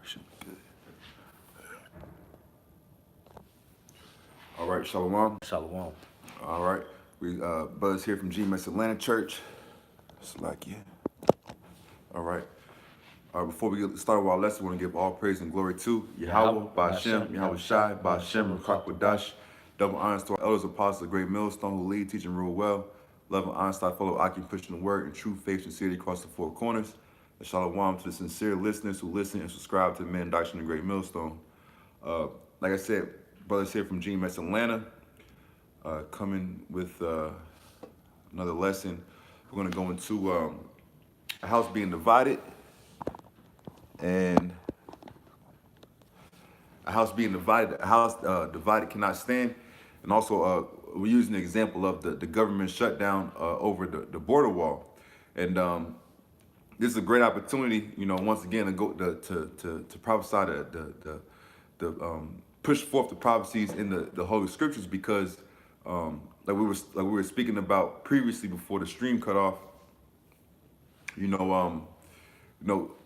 Should be good. All right, Shalom. Shalom. All right, we Buzz here from GMS Atlanta Church. Slack, yeah. All right. Before we get started with our lesson, we want to give all praise and glory to Yahweh, Ba'Shem, Yahweh Shai, Ba'Shem, Ruach double honors to our elders, apostles, the great millstone who lead, teach, and rule well. Love and honor to our fellow Aki, pushing the word in true faith, sincerity across the four corners. And Shalom to the sincere listeners who listen and subscribe to the men doctrine, the great millstone. Like I said, brothers here from GMS Atlanta, coming with another lesson. We're going to go into a house being divided, and a house being divided, divided cannot stand. And also, we're using the example of the government shutdown over the border wall. And this is a great opportunity, you know, once again to go to prophesy the push forth the prophecies in the Holy Scriptures, because like we were speaking about previously before the stream cut off, you know,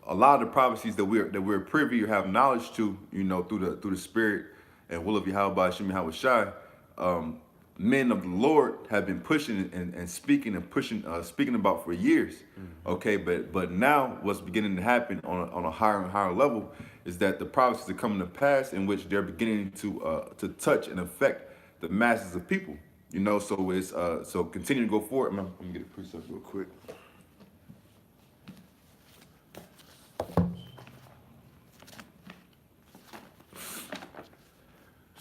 a lot of the prophecies that we're privy or have knowledge to, you know, through the Spirit and will of Yahweh, Ba'Shem, Yahweh Shai, men of the Lord have been pushing and speaking and pushing, speaking about for years. Okay, but now what's beginning to happen on a higher and higher level is that the prophecies are coming to pass, in which they're beginning to touch and affect the masses of people. You know, so it's so continue to go forward. Let me get a precept real quick.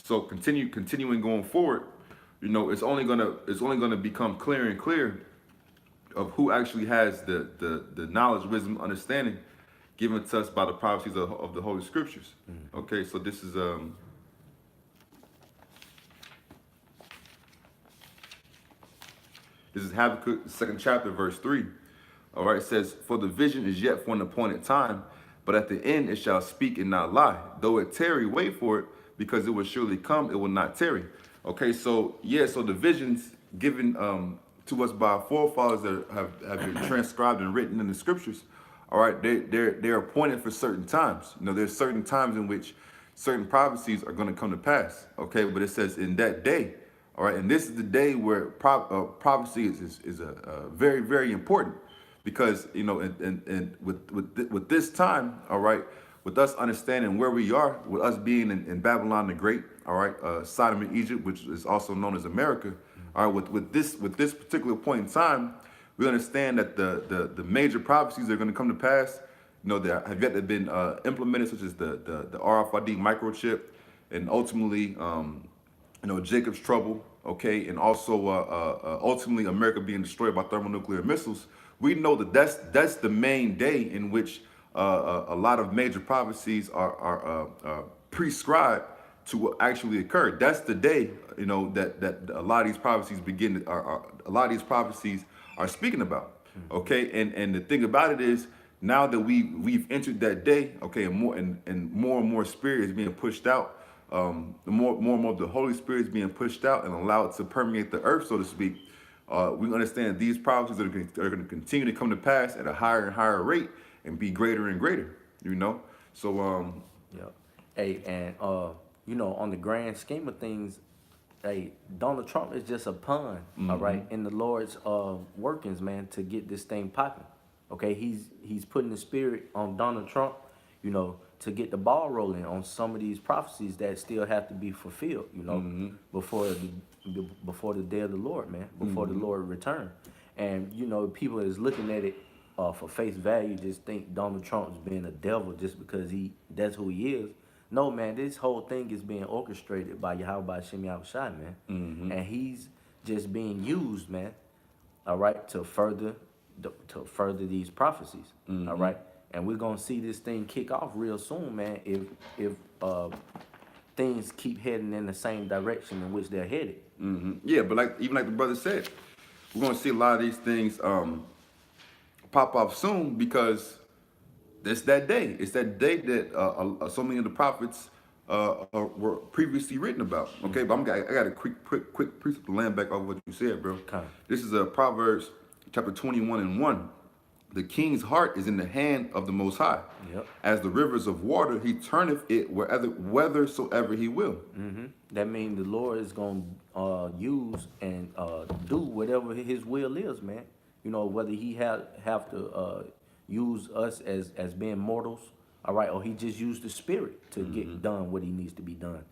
So continuing going forward, you know, it's only gonna become clearer and clearer of who actually has the knowledge, wisdom, understanding given to us by the prophecies of the Holy Scriptures. Okay, so this is Habakkuk, the 2nd chapter, verse 3. All right, it says, "For the vision is yet for an appointed time, but at the end it shall speak and not lie. Though it tarry, wait for it, because it will surely come, it will not tarry." Okay, so yeah, so the visions given to us by our forefathers that have been transcribed and written in the Scriptures, all right, they're appointed for certain times. You know, there's certain times in which certain prophecies are going to come to pass. Okay, but it says in that day, all right, and this is the day where prophecy is very, very important, because, you know, and with this time, all right, with us understanding where we are, with us being in Babylon the Great, all right, Sodom and Egypt, which is also known as America, all right, with this particular point in time, we understand that the major prophecies that are going to come to pass, you know, that have yet to have been implemented, such as the RFID microchip, and ultimately, you know, Jacob's trouble, okay, and also ultimately America being destroyed by thermonuclear missiles. We know that that's the main day in which a lot of major prophecies are prescribed to actually occur. That's the day, you know, that a lot of these prophecies a lot of these prophecies are speaking about. Okay, and the thing about it is, now that we've entered that day, okay, and more spirit is being pushed out. The more and more of the Holy Spirit is being pushed out and allowed to permeate the earth, so to speak. We understand these prophecies are going to continue to come to pass at a higher and higher rate and be greater and greater, you know? So, Yeah. Hey, and, you know, on the grand scheme of things, hey, Donald Trump is just a pawn, all right, in the Lord's workings, man, to get this thing popping. Okay, he's putting the spirit on Donald Trump, you know, to get the ball rolling on some of these prophecies that still have to be fulfilled, you know, before the day of the Lord, man, before the Lord return. And, you know, people is looking at it for face value, just think Donald Trump's being a devil just because that's who he is. No, man, this whole thing is being orchestrated by Yahweh, Ba'Shem, Yahweh Shai, man. And he's just being used, man, all right, to further these prophecies, all right? And we're going to see this thing kick off real soon, man, if things keep heading in the same direction in which they're headed. Yeah, but even like the brother said, we're going to see a lot of these things pop off soon, because it's that day. It's that day that so many of the prophets were previously written about. Okay, but I got a quick precept to land back off what you said, bro. Okay. This is Proverbs chapter 21 and 1. The king's heart is in the hand of the Most High. Yep. As the rivers of water, he turneth it whithersoever he will. That means the Lord is gonna use and do whatever His will is, man. You know, whether He have to use us as being mortals, all right, or He just used the Spirit to get done what He needs to be done.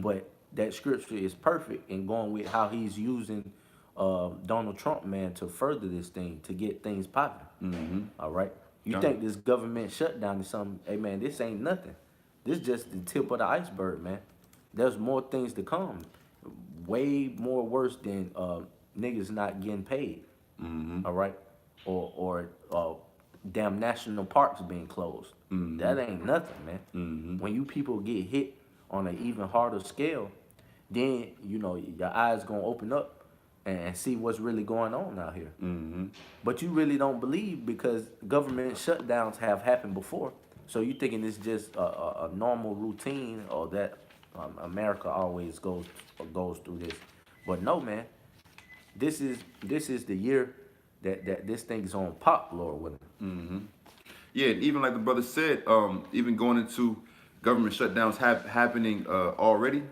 But that scripture is perfect in going with how He's using Donald Trump, man, to further this thing, to get things popping. All right. You think this government shutdown is something? Hey, man, this ain't nothing. This just the tip of the iceberg, man. There's more things to come. Way more worse than niggas not getting paid. All right. Or damn national parks being closed. That ain't nothing, man. When you people get hit on an even harder scale, then, you know, your eyes gonna open up and see what's really going on out here. But you really don't believe because government shutdowns have happened before. So you thinking it's just a normal routine or that America always goes through this. But no, man, this is the year that this thing is on pop, Lord willing. Yeah, and even like the brother said, even going into government shutdowns happening already,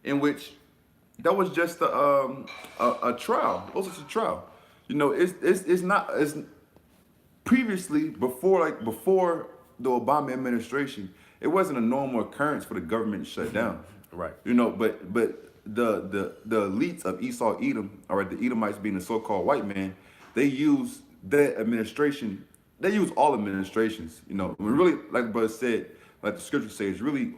in which that was just a trial. It was just a trial. You know, it's previously before the Obama administration, it wasn't a normal occurrence for the government to shut down. Right. You know, but the elites of Esau Edom, all right, the Edomites being the so-called white man, they use that administration. They use all administrations. You know, really, like the brother said, like the scripture says, really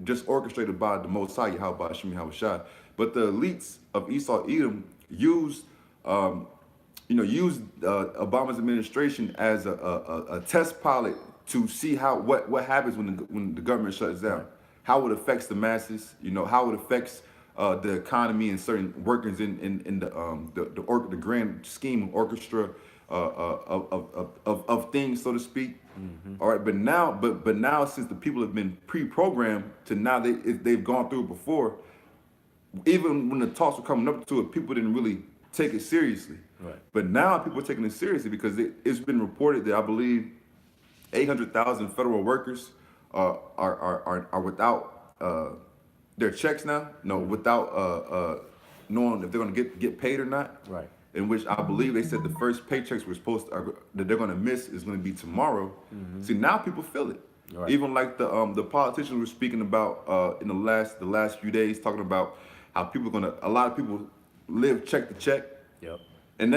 just orchestrated by the Most High, Yahweh Hashem Yahushua. But the elites of Esau Edom used Obama's administration as a test pilot to see what happens when the government shuts down, how it affects the masses, you know, how it affects the economy and certain workers in the grand scheme of orchestra of things, so to speak. All right, but now since the people have been pre-programmed to now they've gone through it before. Even when the talks were coming up to it, people didn't really take it seriously. Right. But now people are taking it seriously because it's been reported that I believe 800,000 federal workers are without their checks now. No, without knowing if they're going to get paid or not. Right. In which I believe they said the first paychecks were that they're going to miss is going to be tomorrow. See, now people feel it. Right. Even like the politicians were speaking about in the last few days, talking about how a lot of people live check to check. Yep. And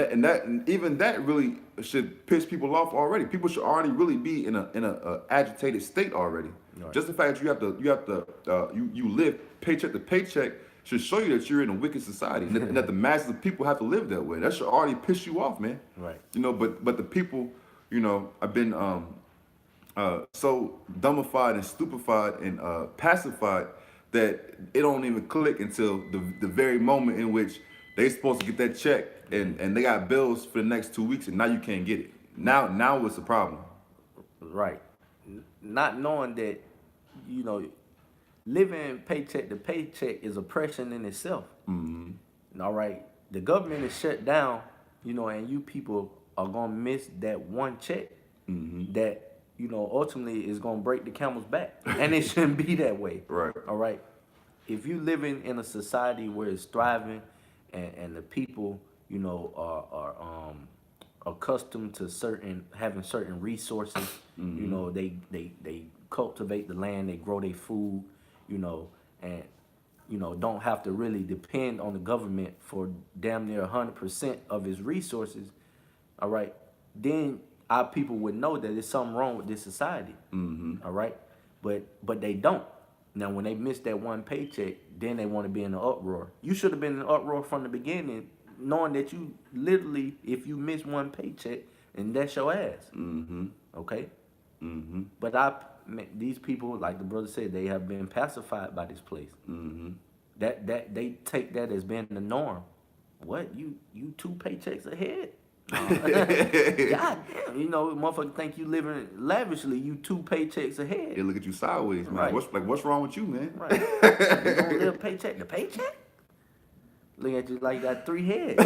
even that really should piss people off already. People should already really be in a agitated state already. Right. Just the fact that you live paycheck to paycheck should show you that you're in a wicked society and that the masses of people have to live that way. That should already piss you off, man. Right. You know, but the people, you know, have been so dumbified and stupefied and pacified that it don't even click until the very moment in which they supposed to get that check and they got bills for the next 2 weeks and now you can't get it. Now what's the problem? Right. Not knowing that, you know, living paycheck to paycheck is oppression in itself. All right. The government is shut down, you know, and you people are gonna miss that one check that, you know, ultimately is gonna break the camel's back, and it shouldn't be that way. Right. All right. If you living in a society where it's thriving, and the people, you know, are accustomed to having certain resources, you know, they cultivate the land, they grow their food, you know, and you know don't have to really depend on the government for damn near 100% of its resources. All right. Then our people would know that there's something wrong with this society. All right. But they don't. Now, when they miss that one paycheck, then they want to be in an uproar. You should have been in an uproar from the beginning, knowing that you literally, if you miss one paycheck, and that's your ass. Okay. But these people, like the brother said, they have been pacified by this place. That they take that as being the norm. What, you 2 paychecks ahead? God damn, you know, motherfucker think you living lavishly, you 2 paychecks ahead. They look at you sideways, man. Right. What's wrong with you, man? Right. You don't live paycheck to paycheck? Look at you like you got 3 heads.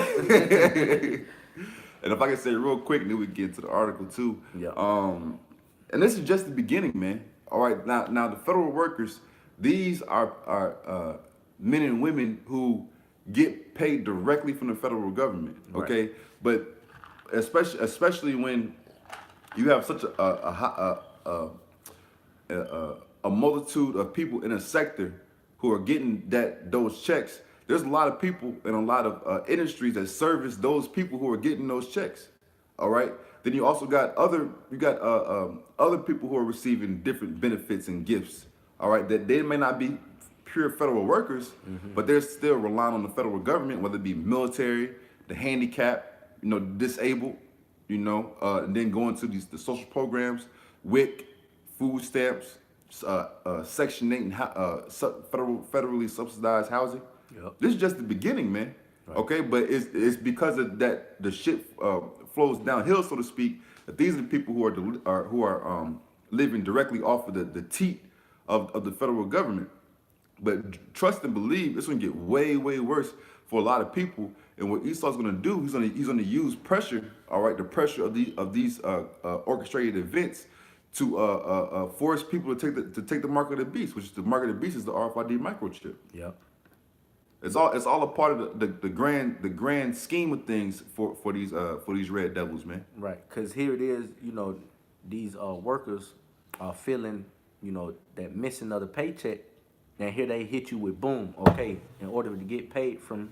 And if I can say real quick, then we get to the article too. Yeah. And this is just the beginning, man. All right, now the federal workers, these are men and women who get paid directly from the federal government. Okay, Right. but especially when you have such a multitude of people in a sector who are getting those checks. There's a lot of people in a lot of industries that service those people who are getting those checks. All right. Then you also got other people who are receiving different benefits and gifts. All right, that they may not be pure federal workers, but they're still relying on the federal government, whether it be military, the handicapped, disabled, and then going to the social programs, WIC, food stamps, Section 8, and federally subsidized housing. Yep. This is just the beginning, man. Right. Okay, but it's because of that the shit flows downhill, so to speak. That these are the people who are living directly off of the teat of the federal government. But trust and believe, it's gonna get way worse for a lot of people. And what Esau's gonna do, he's gonna use pressure. All right, the pressure of these orchestrated events to force people to take the mark of the beast, which is the mark of the beast is the RFID microchip. Yep. It's all a part of the grand scheme of things for these red devils, man. Right. Because here it is, these workers are feeling, that missing of the paycheck. And here they hit you with boom. Okay, in order to get paid from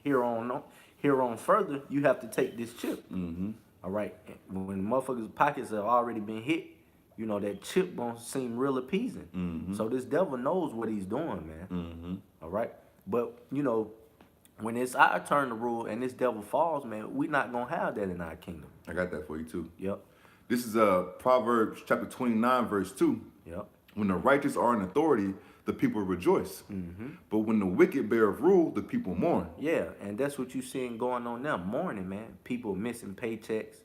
here on further, you have to take this chip. Mm-hmm. All right. When motherfuckers' pockets have already been hit, that chip gonna seem real appeasing. Mm-hmm. So this devil knows what he's doing, man. Mm-hmm. All right. But when it's our turn to rule and this devil falls, man, we not gonna have that in our kingdom. I got that for you too. Yep. This is Proverbs chapter 29, verse 2. Yep. When the righteous are in authority, the people rejoice. Mm-hmm. But when the wicked bear rule, the people mourn. Yeah, and that's what you seeing going on now. Mourning, man. People missing paychecks.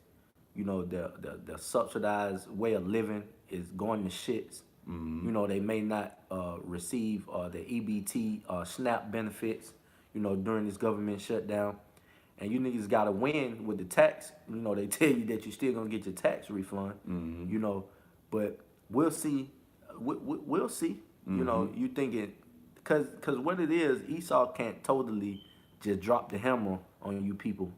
The subsidized way of living is going to shits. Mm-hmm. They may not receive the EBT SNAP benefits, during this government shutdown. And you niggas got to win with the tax. They tell you that you still going to get your tax refund, Mm-hmm. But we'll see. We'll see. Mm-hmm. You thinking, because what it is, Esau can't totally just drop the hammer on you people,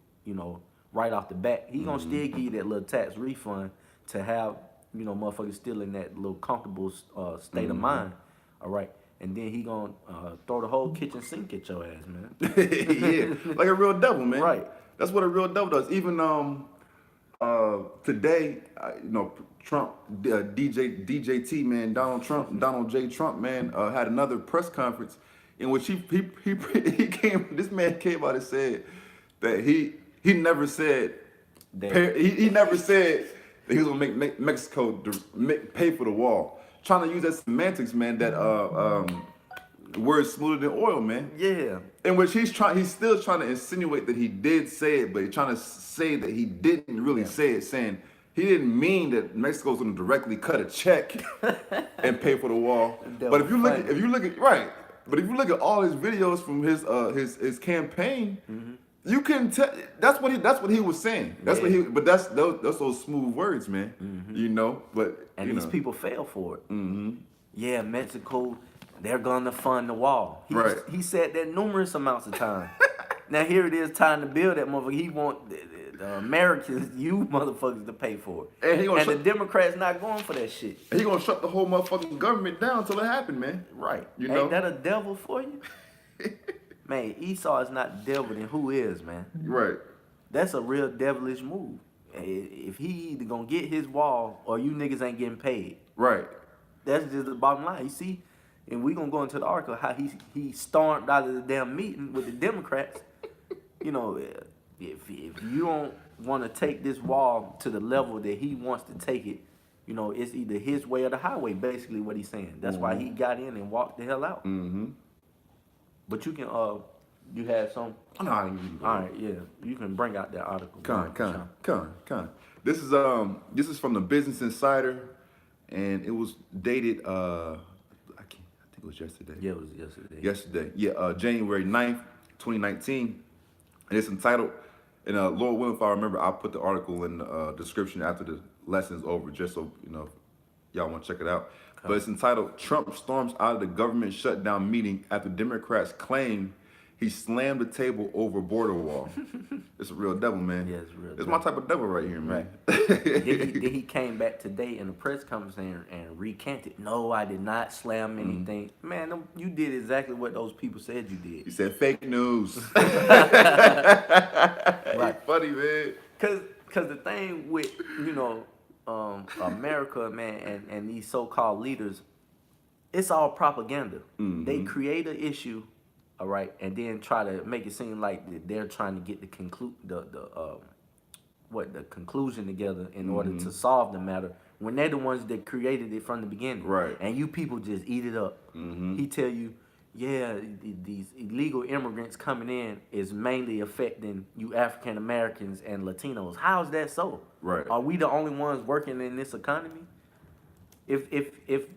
right off the bat. He gonna still give you that little tax refund to have, motherfuckers still in that little comfortable state of mind. All right. And then he gonna throw the whole kitchen sink at your ass, man. Yeah, like a real devil, man. Right. That's what a real devil does. Even today, Trump, DJT, man, Donald J. Trump, man, had another press conference in which he came. This man came out and said that he never said he never said that he was gonna make Mexico pay for the wall. Trying to use that semantics, man. That word smoother than oil, man. Yeah. In which he's still trying to insinuate that he did say it, but he's trying to say that he didn't really say it, saying he didn't mean that Mexico's going to directly cut a check and pay for the wall. But if you look at all his videos from his campaign, you can tell that's what he was saying. That's what that's those smooth words, man. But these people fell for it. Mm-hmm. Yeah, Mexico, they're gonna fund the wall. He said that numerous amounts of times. Now here it is, time to build that motherfucker. He want the Americans, you motherfuckers, to pay for it. And the Democrats not going for that shit. He gonna shut the whole motherfucking government down until it happen, man. Right. Ain't that a devil for you? Man, Esau is not the devil, then who is, man? Right. That's a real devilish move. If he either gonna get his wall or you niggas ain't getting paid. Right. That's just the bottom line. You see, and we gonna go into the article how he stormed out of the damn meeting with the Democrats. If you don't want to take this wall to the level that he wants to take it, it's either his way or the highway. Basically, what he's saying. That's why he got in and walked the hell out. Mm-hmm. But you can you had some. No, I didn't even. All right, yeah, you can bring out that article. Con. This is from the Business Insider, and it was dated. I think it was yesterday. Yeah, it was yesterday. Yesterday, yeah, January 9th, 2019, and it's entitled And Lord willing, if I remember, I'll put the article in the description after the lesson's over, just so y'all want to check it out. But it's entitled "Trump Storms Out of the Government Shutdown Meeting After Democrats Claim He Slammed the Table Over Border Wall." It's a real devil, man. Yeah, it's a real It's devil. my type of devil right here, man. Then he came back today in the press conference and recanted. No, I did not slam anything. Man, you did exactly what those people said you did. He said fake news. Right. Funny, man. Cause the thing with America, man, and these so-called leaders, it's all propaganda. They create an issue, all right, and then try to make it seem like they're trying to get the conclusion together in order to solve the matter, when they're the ones that created it from the beginning. Right. And you people just eat it up. He tell you, yeah, these illegal immigrants coming in is mainly affecting you African Americans and Latinos. How is that so? Right. Are we the only ones working in this economy? If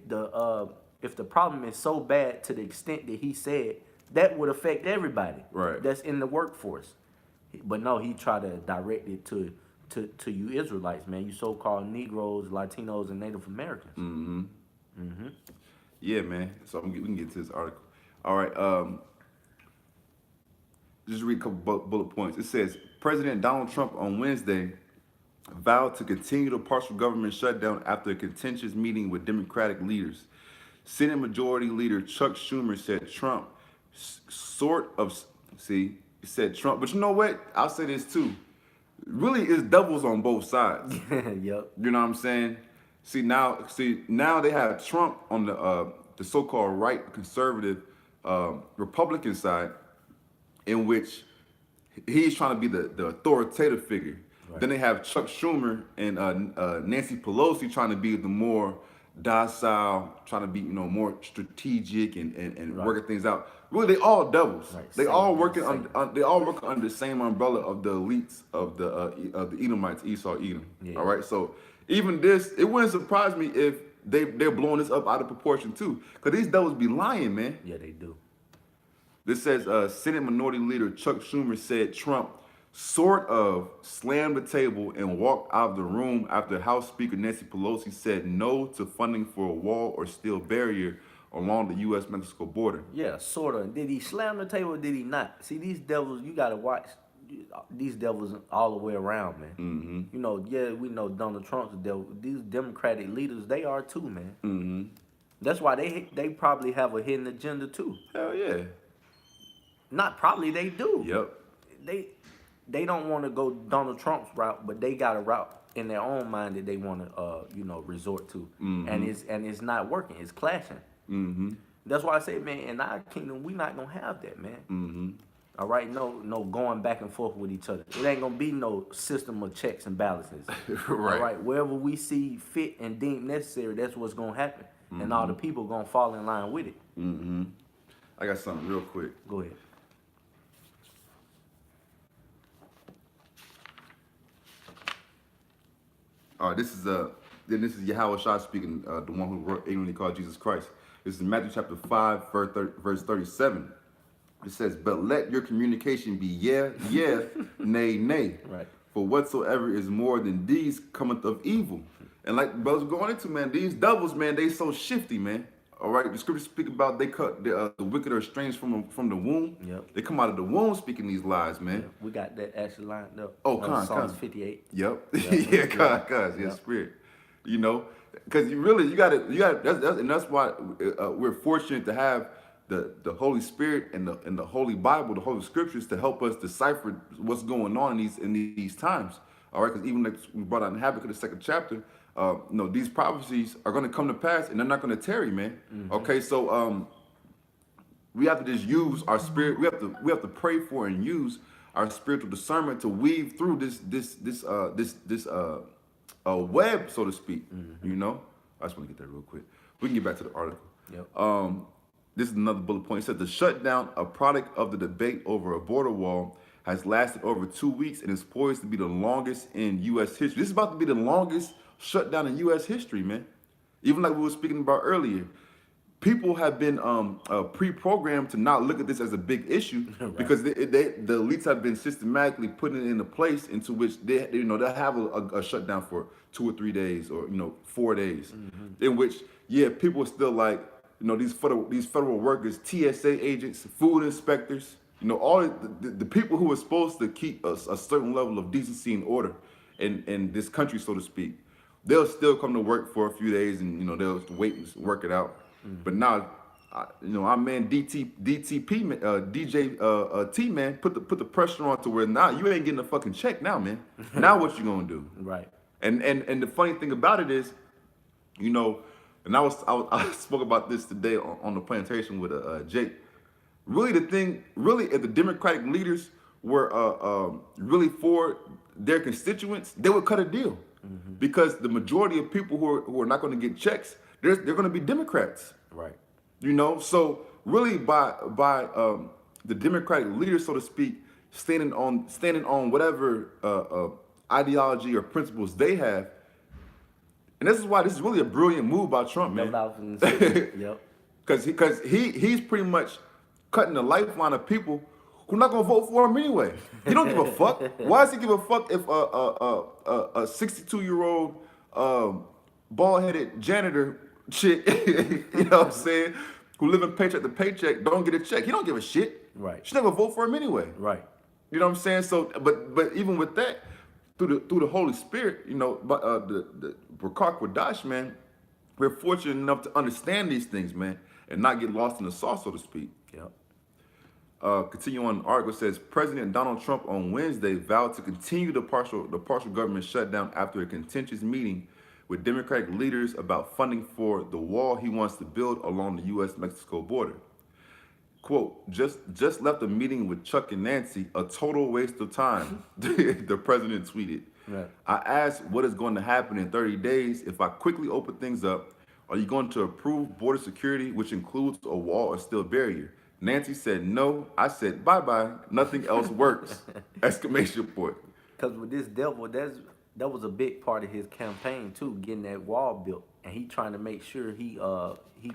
the problem is so bad to the extent that he said, that would affect everybody. Right. That's in the workforce. But no, he tried to direct it to you Israelites, man. You so-called Negroes, Latinos, and Native Americans. Yeah, man. So we can get to this article. All right. Just read a couple bullet points. It says, President Donald Trump on Wednesday vowed to continue the partial government shutdown after a contentious meeting with Democratic leaders. Senate Majority Leader Chuck Schumer said Trump said Trump, but you know what? I'll say this too. Really, it's devils on both sides. Yep. You know what I'm saying? See now they have Trump on the so-called right conservative Republican side, in which he's trying to be the authoritative figure. Right. Then they have Chuck Schumer and Nancy Pelosi trying to be the more docile, trying to be more strategic and right. working things out. Really, they all devils. Right. They all working they all work under the same umbrella of the elites of the Edomites, Esau, Edom. Yeah. All right, so even this, it wouldn't surprise me if they're blowing this up out of proportion too, because these devils be lying, man. Yeah, they do. This says Senate Minority Leader Chuck Schumer said Trump sort of slammed the table and walked out of the room after House Speaker Nancy Pelosi said no to funding for a wall or steel barrier along the U.S.-Mexico border. Yeah, sort of. Did he slam the table or did he not? See, these devils, you got to watch these devils all the way around, man. Yeah, we know Donald Trump's the devil. These Democratic leaders, they are too, man. That's why they probably have a hidden agenda too. Hell yeah. Not probably, they do. Yep. They don't want to go Donald Trump's route, but they got a route in their own mind that they want to resort to, and it's not working. It's clashing. That's why I say, man, in our kingdom, we not gonna have that, man. All right, no going back and forth with each other. It ain't gonna be no system of checks and balances. Right. All right, wherever we see fit and deemed necessary, that's what's gonna happen, and all the people gonna fall in line with it. I got something real quick. Go ahead. All right, this is Yahweh Shah speaking, the one who wrote ignorantly called Jesus Christ. This is Matthew chapter 5, verse 37. It says, but let your communication be yeah, nay, nay. Right. For whatsoever is more than these cometh of evil. And like brothers going into, man, these devils, man, they so shifty, man. All right, the scriptures speak about they cut the wicked are estranged from the womb. Yep. They come out of the womb speaking these lies, man. Yep. We got that actually lined up. Oh, Psalms 58. Yep. Yeah, spirit. Because you got and that's why we're fortunate to have the Holy Spirit and the Holy Bible, the Holy Scriptures, to help us decipher what's going on in these times. All right, because even like we brought out in Habakkuk, the 2nd chapter, these prophecies are going to come to pass and they're not going to tarry, man. Okay, so we have to just use our spirit. We have to pray for and use our spiritual discernment to weave through this web, so to speak. I just want to get that real quick. We can get back to the article. Yep. This is another bullet point. It said the shutdown, a product of the debate over a border wall, has lasted over 2 weeks and is poised to be the longest in U.S. history. This is about to be the longest shutdown in U.S. history, man. Even like we were speaking about earlier, people have been pre-programmed to not look at this as a big issue Right. because the elites have been systematically putting it into place into which they'll have a shutdown for 2 or 3 days or 4 days, in which people are still like these federal workers, TSA agents, food inspectors, all the people who are supposed to keep a certain level of decency and order in this country, so to speak. They'll still come to work for a few days and they'll wait and work it out. But now, our man DTP man, DJ T man put the pressure on to where now you ain't getting a fucking check now, man. Now what you gonna do? Right. And the funny thing about it is, and I spoke about this today on the plantation with Jake. Really, if the Democratic leaders were really for their constituents, they would cut a deal, because the majority of people who are not going to get checks, they're going to be Democrats. Right. So really, by the Democratic leaders, so to speak, standing on whatever ideology or principles they have, and this is why this is really a brilliant move by Trump, man. Yep. Because he's pretty much cutting the lifeline of people who are not gonna vote for him anyway. He don't give a fuck. Why does he give a fuck if a 62-year-old bald-headed janitor chick, what I'm saying, who living paycheck to paycheck, don't get a check? He don't give a shit. Right. She's not gonna vote for him anyway. Right. You know what I'm saying? So, but even with that, through the Holy Spirit, but the Rakar Kwadash, man, we're fortunate enough to understand these things, man, and not get lost in the sauce, so to speak. Yep. Continue on. The article says President Donald Trump on Wednesday vowed to continue the partial government shutdown after a contentious meeting with Democratic leaders about funding for the wall he wants to build along the U.S.-Mexico border. Quote, just left a meeting with Chuck and Nancy, a total waste of time, the president tweeted. Right. I asked what is going to happen in 30 days if I quickly open things up. Are you going to approve border security, which includes a wall or steel barrier? Nancy said no. I said bye-bye. Nothing else works. Exclamation point. Because with this devil, that was a big part of his campaign too, getting that wall built, and he trying to make sure he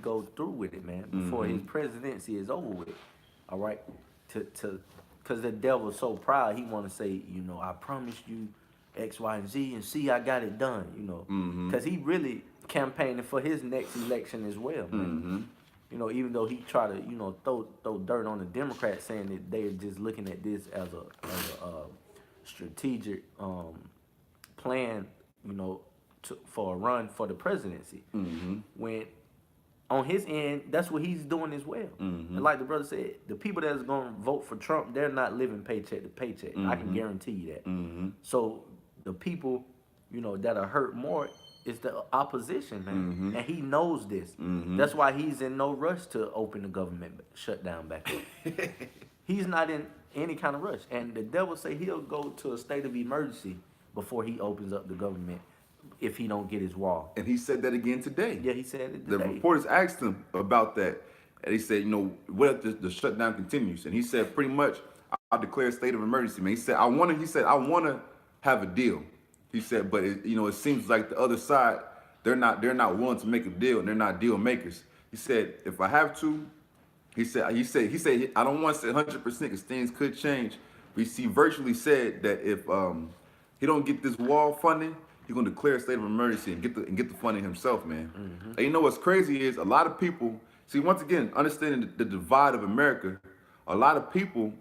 goes through with it, man, before his presidency is over with. All right, because the devil's so proud, he want to say, I promised you X, Y, and Z, and see, I got it done. Because he really campaigning for his next election as well, man. Even though he try to throw dirt on the Democrats, saying that they're just looking at this as a strategic plan, for a run for the presidency. When on his end, that's what he's doing as well. And like the brother said, the people that's going to vote for Trump, they're not living paycheck to paycheck. I can guarantee you that. So the people, that are hurt more is the opposition, man. And he knows this. That's why he's in no rush to open the government shutdown back up. He's not in any kind of rush. And the devil say he'll go to a state of emergency before he opens up the government if he don't get his wall. And he said that again today. Yeah, he said it The today. reporters asked him about that. And he said, what if the shutdown continues? And he said, pretty much, I'll declare a state of emergency, man. He said, I want to have a deal. He said, but it seems like the other side, they're not willing to make a deal, and they're not deal makers. He said, if I have to, he said, I don't want to say 100% because things could change. But he virtually said that if he don't get this wall funding, he's gonna declare a state of emergency and get the funding himself, man. And what's crazy is a lot of people see, once again, understanding the divide of America. A lot of people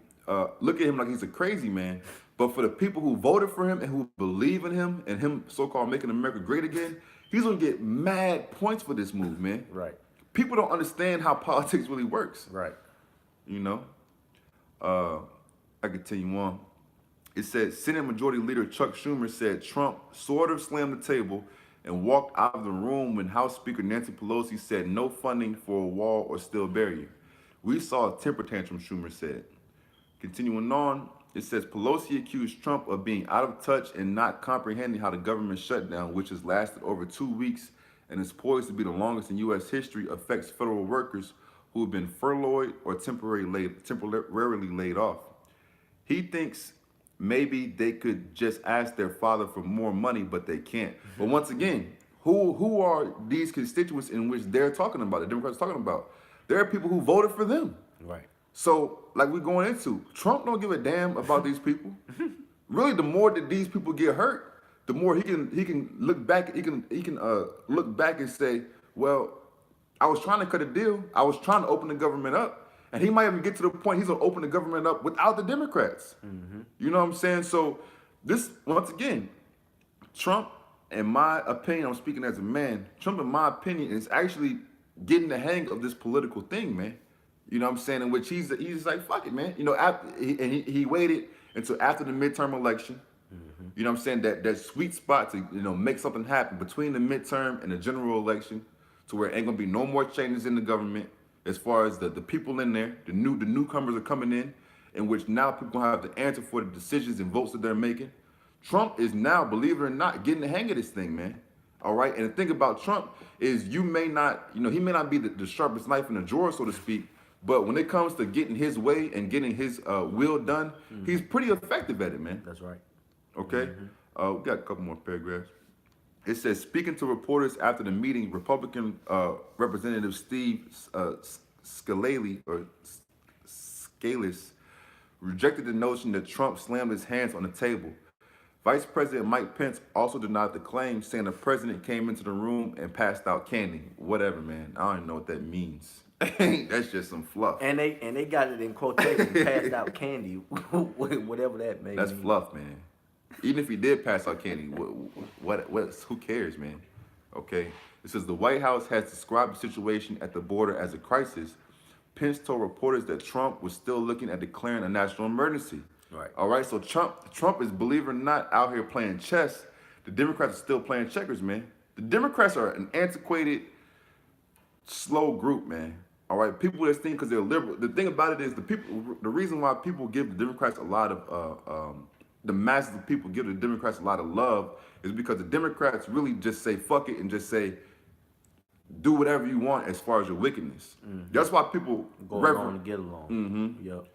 look at him like he's a crazy man. But for the people who voted for him and who believe in him and him so-called making America great again, he's gonna get mad points for this move, man. Right. People don't understand how politics really works. Right. I continue on. It said Senate Majority Leader Chuck Schumer said Trump sort of slammed the table and walked out of the room when House Speaker Nancy Pelosi said no funding for a wall or steel barrier. We saw a temper tantrum, Schumer said. Continuing on, it says Pelosi accused Trump of being out of touch and not comprehending how the government shutdown, which has lasted over 2 weeks and is poised to be the longest in U.S. history, affects federal workers who have been furloughed or temporarily laid off. He thinks maybe they could just ask their father for more money, but they can't. But once again, Who are these constituents in which they're talking about? The Democrats are talking about. There are people who voted for them. Right. So, like we're going into, Trump don't give a damn about these people. Really, the more that these people get hurt, the more he can look back. He can look back and say, well, I was trying to cut a deal. I was trying to open the government up, and he might even get to the point he's gonna open the government up without the Democrats. You know what I'm saying? So, this once again, Trump, in my opinion, I'm speaking as a man. Trump, in my opinion, is actually getting the hang of this political thing, man. You know what I'm saying? In which he's like, fuck it, man. You know, he waited until after the midterm election. You know what I'm saying? That sweet spot to, you know, make something happen between the midterm and the general election, to where ain't gonna be no more changes in the government as far as the people in there, the newcomers are coming in which now people have to answer for the decisions and votes that they're making. Trump is now, believe it or not, getting the hang of this thing, man. All right. And the thing about Trump is he may not be the sharpest knife in the drawer, so to speak. But when it comes to getting his way and getting his will done, he's pretty effective at it, man. That's right. Okay. We got a couple more paragraphs. It says, speaking to reporters after the meeting, Republican Representative Steve Scalise rejected the notion that Trump slammed his hands on the table. Vice President Mike Pence also denied the claim, saying the president came into the room and passed out candy. Whatever, man. I don't even know what that means. That's just some fluff. And they got it in quotation, passed out candy, whatever that may That's mean. fluff, man. Even if he did pass out candy, who cares, man? Okay. It says the White House has described the situation at the border as a crisis. Pence told reporters that Trump was still looking at declaring a national emergency. Right. All right. So Trump is, believe it or not, out here playing chess. The Democrats are still playing checkers, man. The Democrats are an antiquated, slow group, man. All right. People that think because they're liberal. The thing about it is the reason why people give the Democrats a lot of the masses of people give the Democrats a lot of love is because the Democrats really just say fuck it and just say do whatever you want as far as your wickedness. That's why people Go along and get along. Yep.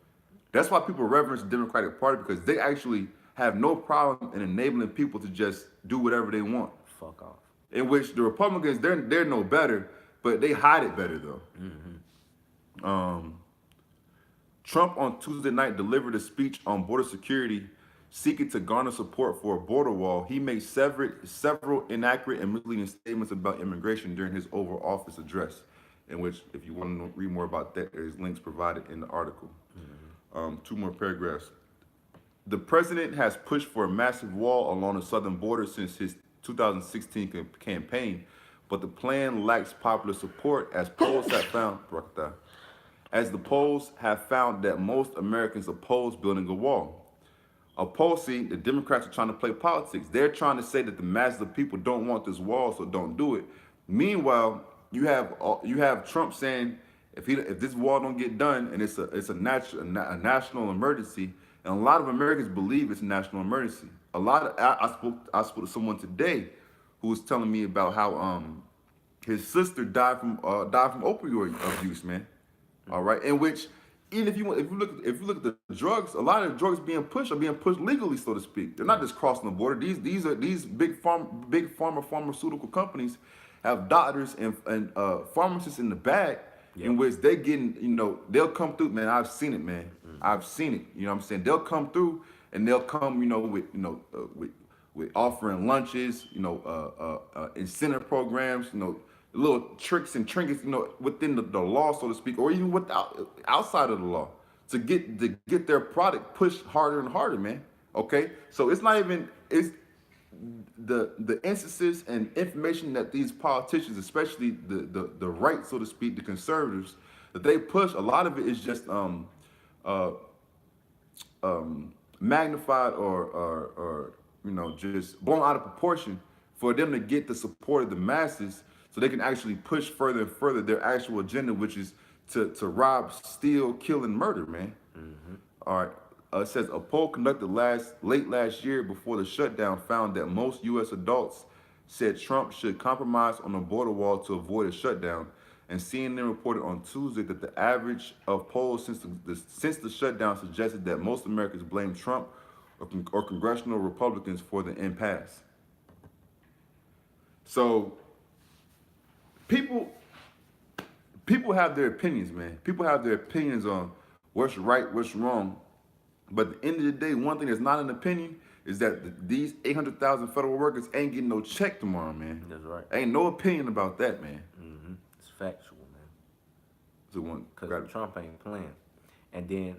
That's why people reverence the Democratic Party, because they actually have no problem in enabling people to just do whatever they want. Fuck off. In which the Republicans, they're no better, but they hide it better though. Trump on Tuesday night delivered a speech on border security, seeking to garner support for a border wall. He made several inaccurate and misleading statements about immigration during his Oval Office address, in which, if you want to read more about that, there's links provided in the article. Two more paragraphs. The president has pushed for a massive wall along the southern border since his 2016 campaign, but the plan lacks popular support, as polls have found. As the polls have found that most Americans oppose building a wall. Opposing, the Democrats are trying to play politics. They're trying to say that the masses of people don't want this wall, so don't do it. Meanwhile, you have Trump saying if this wall don't get done and it's a national emergency, and a lot of Americans believe it's a national emergency. I spoke to someone today who was telling me about how his sister died from opioid abuse, man. All right, in which even if you look at the drugs, a lot of the drugs being pushed are being pushed legally, so to speak. They're not just crossing the border. These big pharma pharmaceutical companies have doctors and pharmacists in the bag, in which they getting, they'll come through, man. I've seen it, man. I've seen it. You know what I'm saying? They'll come through and they'll come, with offering lunches, incentive programs, little tricks and trinkets, within the law, so to speak, or even outside of the law, to get their product pushed harder and harder, man. Okay, so it's the instances and information that these politicians, especially the right, so to speak, the conservatives, that they push. A lot of it is just magnified or just blown out of proportion for them to get the support of the masses, so they can actually push further and further their actual agenda, which is to rob, steal, kill, and murder, man. All right. It says a poll conducted late last year before the shutdown found that most U.S. adults said Trump should compromise on the border wall to avoid a shutdown. And CNN reported on Tuesday that the average of polls since the shutdown suggested that most Americans blame Trump or congressional Republicans for the impasse. So people people have their opinions, man. People have their opinions on what's right, what's wrong. But at the end of the day, one thing that's not an opinion is that these 800,000 federal workers ain't getting no check tomorrow, man. That's right. Ain't no opinion about that, man. Mm-hmm. It's factual, man. So one, Because Trump ain't playing. And then,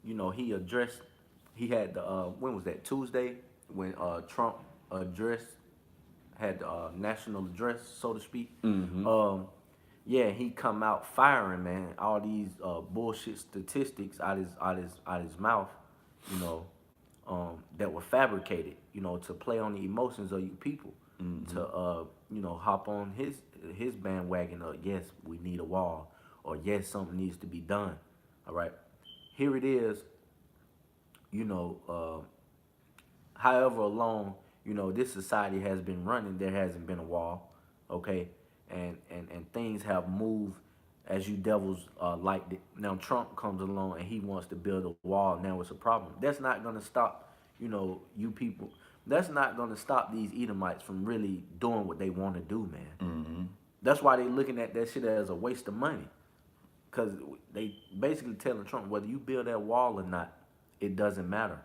you know, he had the, when was that, Tuesday? When Trump had the national address, so to speak. Mm-hmm. Yeah, he come out firing, man, all these bullshit statistics out his mouth, you know, that were fabricated, you know, to play on the emotions of you people, to you know, hop on his bandwagon of, yes, we need a wall, or yes, something needs to be done. All right, here it is. You know, however long, you know, this society has been running, there hasn't been a wall, okay? And things have moved as you devils liked it. Now Trump comes along and he wants to build a wall. Now it's a problem. That's not going to stop, you know, you people. That's not going to stop these Edomites from really doing what they want to do, man. Mm-hmm. That's why they looking at that shit as a waste of money. Because they basically telling Trump, whether you build that wall or not, it doesn't matter,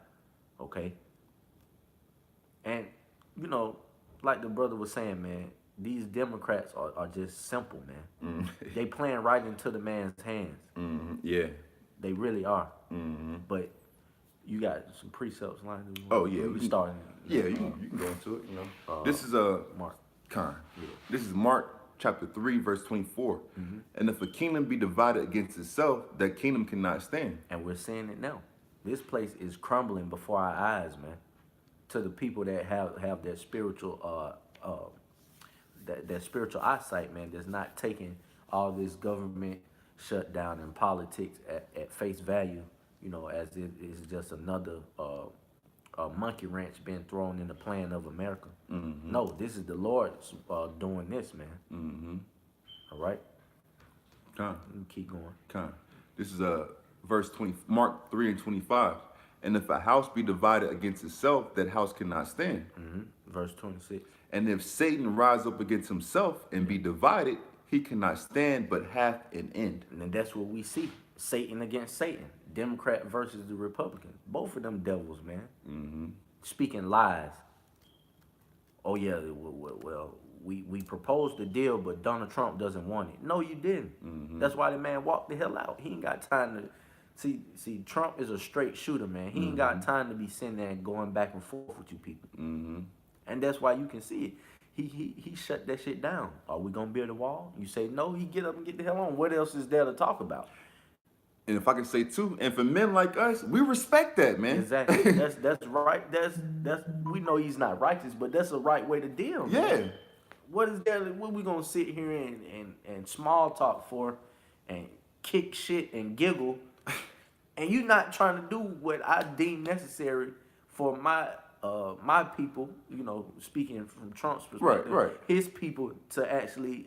okay? And, you know, like the brother was saying, man, these Democrats are just simple, man. They playing right into the man's hands. Yeah. They really are. But you got some precepts lined up. Oh, yeah. We starting. Yeah, you can go into it, you know. This is Mark. This is Mark chapter 3, verse 24. And if a kingdom be divided against itself, that kingdom cannot stand. And we're seeing it now. This place is crumbling before our eyes, man. To the people that have that spiritual that spiritual eyesight, man, that's not taking all this government shutdown and politics at face value, you know, as it is just another monkey wrench being thrown in the plan of America. No, this is the Lord's doing this, man. All right? Keep going. This is verse 20, Mark 3 and 25. And if a house be divided against itself, that house cannot stand. Verse 26. And if Satan rise up against himself and be divided, he cannot stand, but hath an end. And then that's what we see. Satan against Satan. Democrat versus the Republican. Both of them devils, man. Speaking lies. Oh, yeah, well, we proposed the deal, but Donald Trump doesn't want it. No, you didn't. That's why the man walked the hell out. He ain't got time to... See, Trump is a straight shooter, man. He ain't got time to be sitting there and going back and forth with you people. And that's why you can see it. He shut that shit down. Are we gonna build a wall? You say no, he get up and get the hell on. What else is there to talk about? And if I can say too, and for men like us, we respect that, man. Exactly. That's right. That's we know he's not righteous, but that's the right way to deal, man. Yeah. What is there? What we gonna sit here and small talk for, and kick shit and giggle? And you not trying to do what I deem necessary for my people, you know, speaking from Trump's perspective, right. His people to actually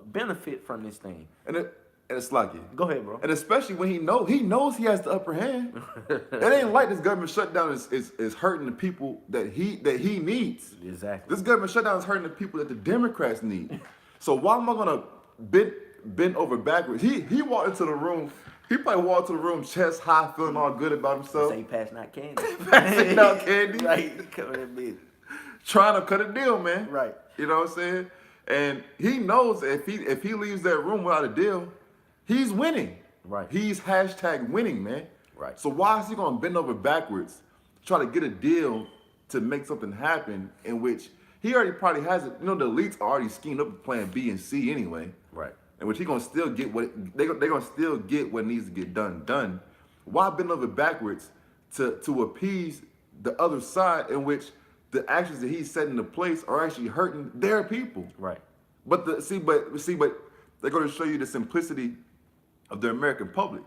benefit from this thing. And it's like it. Go ahead, bro. And especially when he knows he has the upper hand. It ain't like this government shutdown is hurting the people that he needs. Exactly. This government shutdown is hurting the people that the Democrats need. So why am I gonna bend over backwards? He walked into the room. He probably walked to the room chest high, feeling all good about himself. Say passing out candy. Passing out candy. Right. Coming in big. Trying to cut a deal, man. Right. You know what I'm saying? And he knows if he leaves that room without a deal, he's winning. Right. He's #winning, man. Right. So why is he gonna bend over backwards, try to get a deal to make something happen in which he already probably has it? You know, the elites are already schemed up a plan B and C anyway. Right. In which he gonna still get what they're gonna still get what needs to get done. Why bend over backwards to appease the other side in which the actions that he's setting into place are actually hurting their people? Right. But they're going to show you the simplicity of the American public,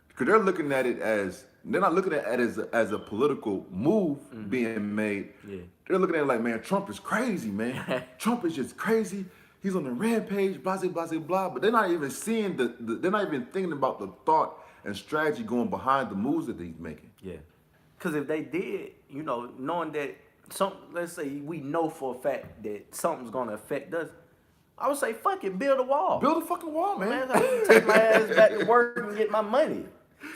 because they're looking at it as they're not looking at it as a political move being made. Yeah. They're looking at it like, man, Trump is crazy, man. Trump is just crazy. He's on the rampage, blah, blah, blah, blah. But they're not even seeing they're not even thinking about the thought and strategy going behind the moves that he's making. Yeah. Because if they did, you know, knowing that let's say we know for a fact that something's going to affect us, I would say, fuck it, build a wall. Build a fucking wall, man. Man, I can take my ass back to work and get my money.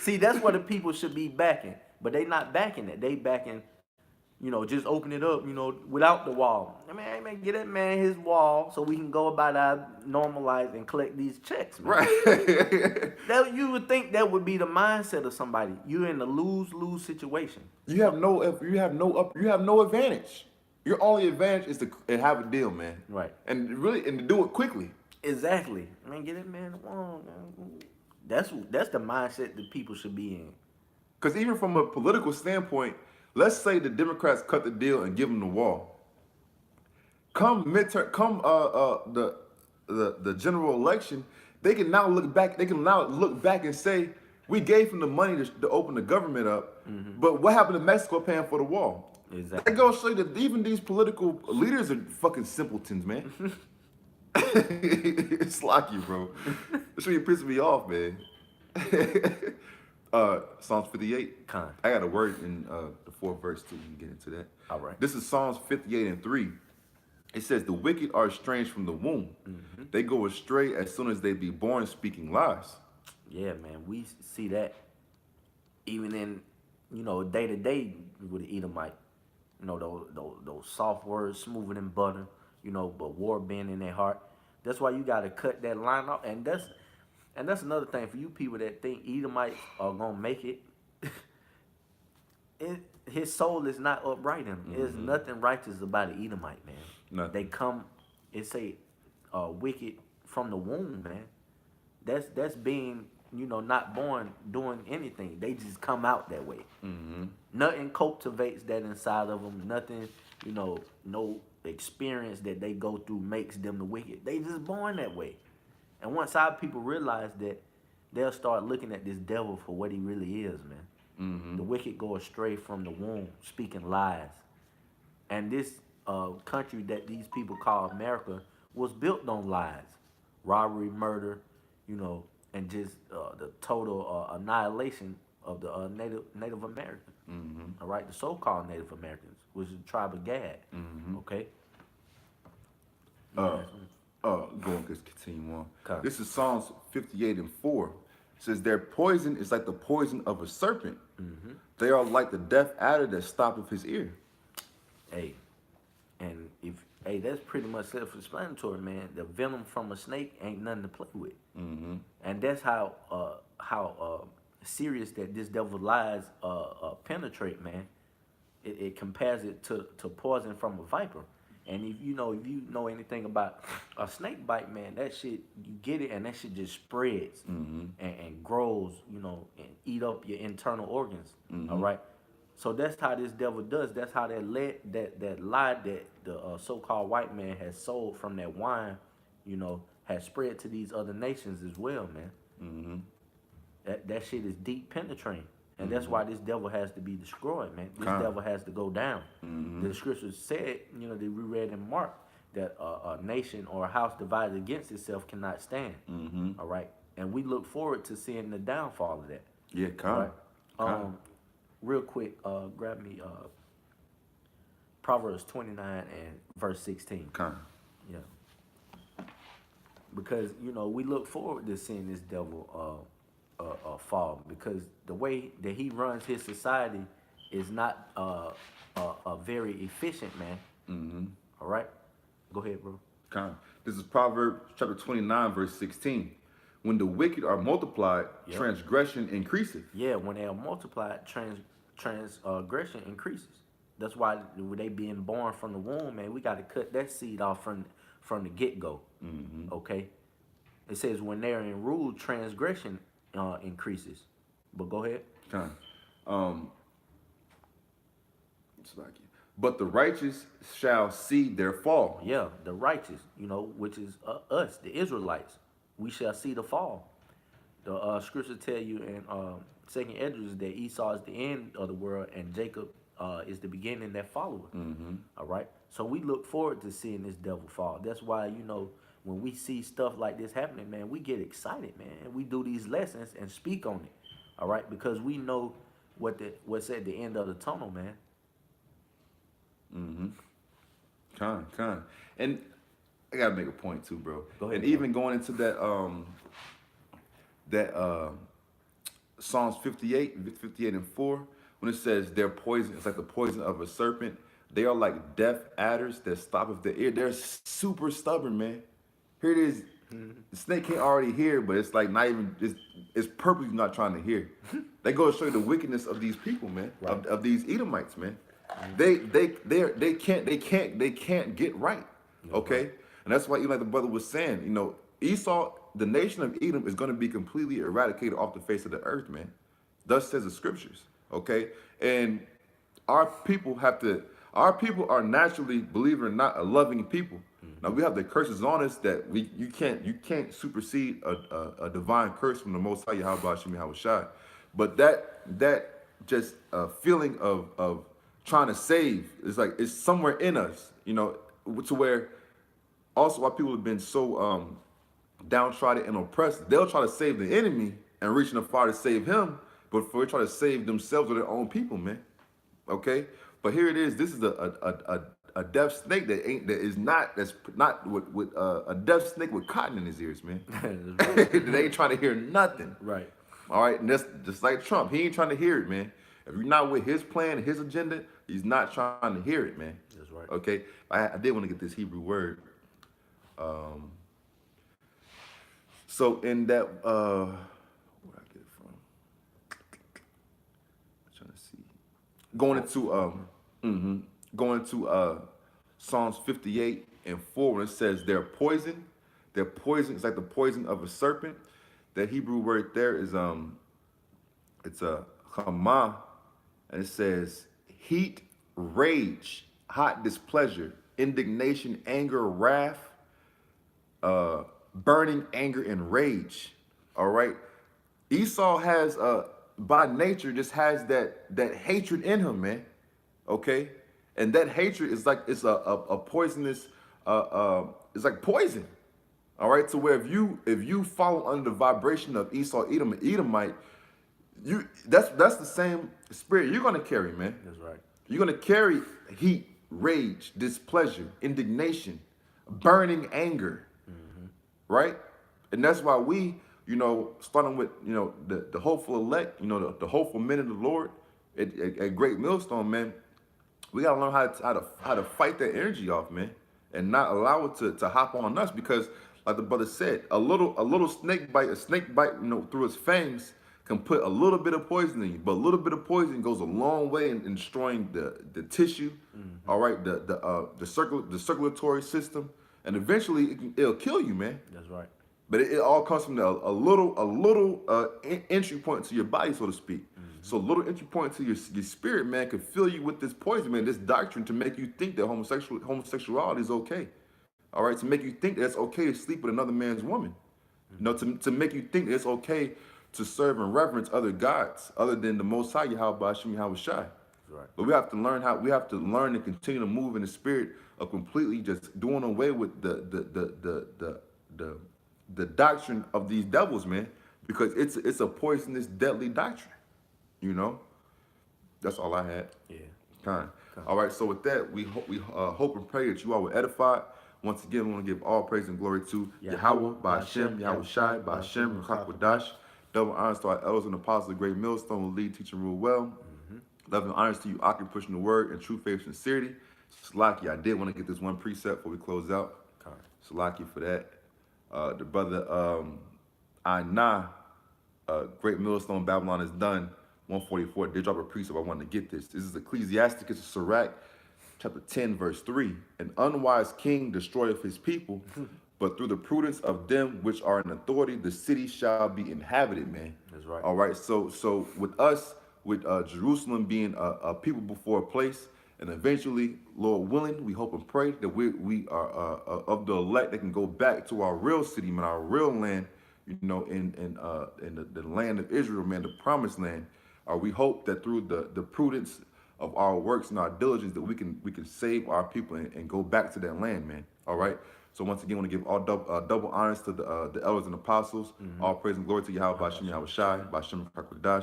See, that's what the people should be backing. But they not backing it. They backing, just open it up, without the wall. I mean, hey, man, get that man his wall so we can go about our normal life and collect these checks, man. Right. That you would think that would be the mindset of somebody. You're in a lose-lose situation. You have no advantage. Your only advantage is to have a deal, man. Right. And to do it quickly. Exactly. I mean, get that man the wall, man. That's the mindset that people should be in. Because even from a political standpoint, let's say the Democrats cut the deal and give them the wall. Come midterm, the general election, they can now look back. They can now look back and say, we gave them the money to open the government up, but what happened to Mexico paying for the wall? Exactly. That goes to show you that even these political leaders are fucking simpletons, man. It's like you, bro. That's why you pissing me off, man. Psalms 58. Con. I got a word in the 4th verse too. You can get into that. All right. This is Psalms 58 and 3. It says, the wicked are estranged from the womb. They go astray as soon as they be born, speaking lies. Yeah, man. We see that even in, day to day with the Edomite. Those soft words, smoother than butter, but war being in their heart. That's why you got to cut that line off. And that's another thing for you people that think Edomites are going to make it. His soul is not upright in him. There's nothing righteous about an Edomite, man. Nothing. They come, it say, wicked from the womb, man. That's being, not born doing anything. They just come out that way. Nothing cultivates that inside of them. Nothing, no experience that they go through makes them the wicked. They just born that way. And once our people realize that, they'll start looking at this devil for what he really is, man. The wicked go astray from the womb, speaking lies. And this country that these people call America was built on lies. Robbery, murder, and just the total annihilation of the Native Americans. All right, the so-called Native Americans, which is the tribe of Gad. Okay. Go on, just continue on. Okay. This is Psalms 58 and 4. It says, their poison is like the poison of a serpent. They are like the deaf adder that stoppeth his ear. Hey, and that's pretty much self-explanatory, man. The venom from a snake ain't nothing to play with. And that's how serious that this devil lies penetrate, man. It compares it to poison from a viper. And if you know anything about a snake bite, man, that shit, you get it and that shit just spreads and grows, and eat up your internal organs. All right. So that's how this devil does. That's how that lie that the so-called white man has sold from that wine, has spread to these other nations as well, man. That shit is deep penetrating. And that's why this devil has to be destroyed, man. This devil has to go down. The scriptures said, that we read in Mark, that a nation or a house divided against itself cannot stand. All right. And we look forward to seeing the downfall of that. Yeah, right? Real quick, grab me Proverbs 29 and verse 16. Yeah. Because, we look forward to seeing this devil fall, because the way that he runs his society is not very efficient, man. All right? Go ahead, bro. This is Proverbs chapter 29, verse 16. When the wicked are multiplied, transgression increaseth. Yeah, when they are multiplied, transgression increases. That's why when they being born from the womb, man, we got to cut that seed off from the get-go. Okay? It says when they're in rule, transgression increases. But go ahead. But the righteous shall see their fall. Yeah, the righteous, which is us, the Israelites. We shall see the fall. The scriptures tell you in 2nd Esdras that Esau is the end of the world and Jacob is the beginning that followeth. All right? So we look forward to seeing this devil fall. That's why, when we see stuff like this happening, man, we get excited, man. We do these lessons and speak on it. All right? Because we know what's at the end of the tunnel, man. And I gotta make a point too, bro. Go ahead, And bro. even going into that Psalms 58 and 4, when it says they're poison, it's like the poison of a serpent. They are like deaf adders that stoppeth the ear. They're super stubborn, man. Here it is. The snake can't already hear, but it's like not even. It's purposely not trying to hear. They go to show you the wickedness of these people, man. Right. Of these Edomites, man. They can't get right. Okay, and that's why even like the brother was saying, you know, Esau, the nation of Edom, is going to be completely eradicated off the face of the earth, man. Thus says the scriptures. Okay, and our people are naturally, believe it or not, a loving people. Now we have the curses on us that you can't supersede a divine curse from the Most High Yahweh Shem Yahweh Shai. But that just feeling of trying to save is like it's somewhere in us, you know, to where also why people have been so downtrodden and oppressed, they'll try to save the enemy and reaching the far to save him, but before they try to save themselves or their own people, man. Okay, but here it is. This is a deaf snake that's not with a deaf snake with cotton in his ears, man. They ain't trying to hear nothing. Right. All right, and that's just like Trump. He ain't trying to hear it, man. If you're not with his plan and his agenda, he's not trying to hear it, man. That's right. Okay, I did want to get this Hebrew word. So in that, where I get it from? I'm trying to see. Going into Psalms 58 and 4, when it says they're poison. It's like the poison of a serpent. That Hebrew word there is it's a chama, and it says heat, rage, hot displeasure, indignation, anger, wrath, burning anger and rage. All right, Esau has by nature just has that hatred in him, man. Okay, and that hatred is like it's a poisonous it's like poison. All right, so where if you follow under the vibration of Esau, Edom, and Edomite, that's the same spirit you're gonna carry, man. That's right. You're gonna carry heat, rage, displeasure, indignation, burning anger, right? And that's why we, you know, starting with, you know, the hopeful elect, you know, the hopeful men of the Lord at Great Millstone, man. We gotta learn how to fight that energy off, man, and not allow it to hop on us, because like the brother said, a little snake bite, you know, through its fangs can put a little bit of poison in you, but a little bit of poison goes a long way in destroying the tissue, all right, the circulatory system, and eventually it'll kill you, man. That's right. But it all comes from a little entry point to your body, so to speak. So a little entry point to your spirit, man, could fill you with this poison, man, this doctrine to make you think that homosexuality is okay. All right, to make you think that it's okay to sleep with another man's woman. You know, to make you think that it's okay to serve and reverence other gods other than the Most High Yahweh Shem Yahweh Shai. Right. But we have to learn and continue to move in the spirit of completely just doing away with the doctrine of these devils, man, because it's a poisonous, deadly doctrine. You know, that's all I had. Yeah. Kind. All right. So with that, we hope and pray that you all were edified. Once again, we want to give all praise and glory to Yahweh, Ba'Shem, Yahweh Shai, Ba'Shem, Chakwadash. Double honors to our elders and apostles of Great Millstone who lead, teach, and rule well. Love and honors to you, Aki, pushing the word in true faith and sincerity. Salaki, I did want to get this one precept before we close out. Salaki for that. The brother Aina, Great Millstone, Babylon is done. 144 did drop a precept. I wanted to get this. This is Ecclesiasticus Sirach, chapter 10, verse 3. An unwise king destroyeth his people, but through the prudence of them which are in authority, the city shall be inhabited, man. That's right. All right. So with us, with Jerusalem being a people before a place, and eventually, Lord willing, we hope and pray that we are of the elect that can go back to our real city, man, our real land, you know, in the land of Israel, man, the promised land. We hope that through the prudence of our works and our diligence that we can save our people and go back to that land, man. All right. So once again, I want to give all double honors to the elders and apostles. All praise and glory to Yahweh, Ba'Shem, Yahweh Shai, Ba'Shem, Chakwadash.